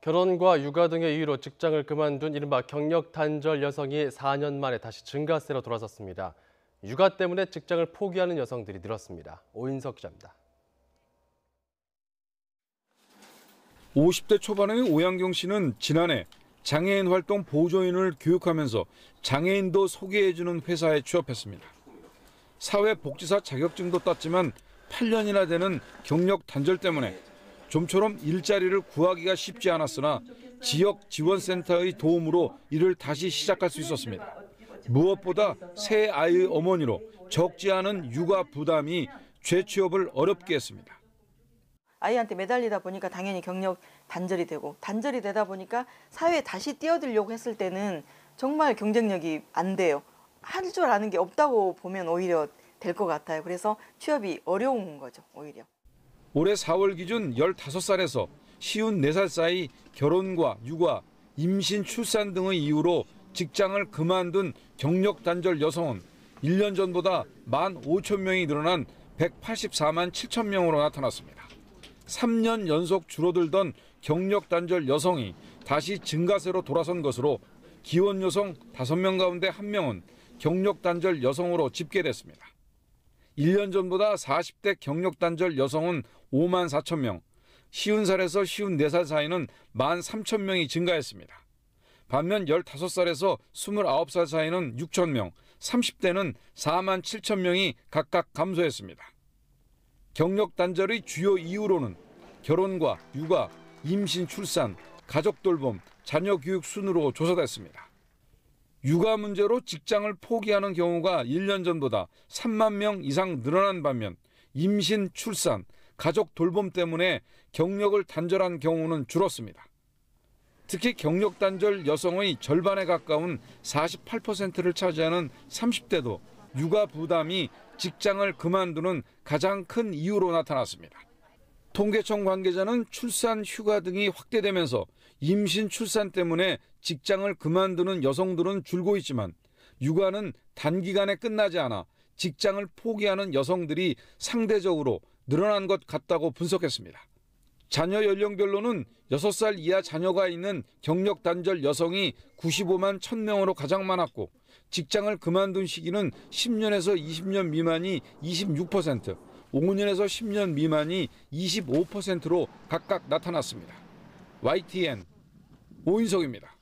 결혼과 육아 등의 이유로 직장을 그만둔 이른바 경력 단절 여성이 4년 만에 다시 증가세로 돌아섰습니다. 육아 때문에 직장을 포기하는 여성들이 늘었습니다. 오인석 기자입니다. 50대 초반의 오양경 씨는 지난해 장애인 활동 보조인을 교육하면서 장애인도 소개해주는 회사에 취업했습니다. 사회복지사 자격증도 땄지만 8년이나 되는 경력 단절 때문에 좀처럼 일자리를 구하기가 쉽지 않았으나 지역 지원센터의 도움으로 일을 다시 시작할 수 있었습니다. 무엇보다 새 아이의 어머니로 적지 않은 육아 부담이 재취업을 어렵게 했습니다. 아이한테 매달리다 보니까 당연히 경력 단절이 되고, 단절이 되다 보니까 사회에 다시 뛰어들려고 했을 때는 정말 경쟁력이 안 돼요. 할 줄 아는 게 없다고 보면 오히려 될 것 같아요. 그래서 취업이 어려운 거죠, 오히려. 올해 4월 기준 15살에서 54살 사이 결혼과 육아, 임신, 출산 등의 이유로 직장을 그만둔 경력 단절 여성은 1년 전보다 15,000명이 늘어난 184만 7천 명으로 나타났습니다. 3년 연속 줄어들던 경력 단절 여성이 다시 증가세로 돌아선 것으로 기혼 여성 5명 가운데 1명은 경력 단절 여성으로 집계됐습니다. 1년 전보다 40대 경력 단절 여성은 5만 4천 명, 50살에서 54살 사이는 1만 3천 명이 증가했습니다. 반면 15살에서 29살 사이는 6천 명, 30대는 4만 7천 명이 각각 감소했습니다. 경력 단절의 주요 이유로는 결혼과 육아, 임신, 출산, 가족 돌봄, 자녀 교육 순으로 조사됐습니다. 육아 문제로 직장을 포기하는 경우가 1년 전보다 3만 명 이상 늘어난 반면 임신, 출산, 가족 돌봄 때문에 경력을 단절한 경우는 줄었습니다. 특히 경력 단절 여성의 절반에 가까운 48%를 차지하는 30대도 육아 부담이 직장을 그만두는 가장 큰 이유로 나타났습니다. 통계청 관계자는 출산 휴가 등이 확대되면서 임신 출산 때문에 직장을 그만두는 여성들은 줄고 있지만 육아는 단기간에 끝나지 않아 직장을 포기하는 여성들이 상대적으로 늘어난 것 같다고 분석했습니다. 자녀 연령별로는 6살 이하 자녀가 있는 경력 단절 여성이 95만 1,000명으로 가장 많았고 직장을 그만둔 시기는 10년에서 20년 미만이 26%, 5년에서 10년 미만이 25%로 각각 나타났습니다. YTN 오인석입니다.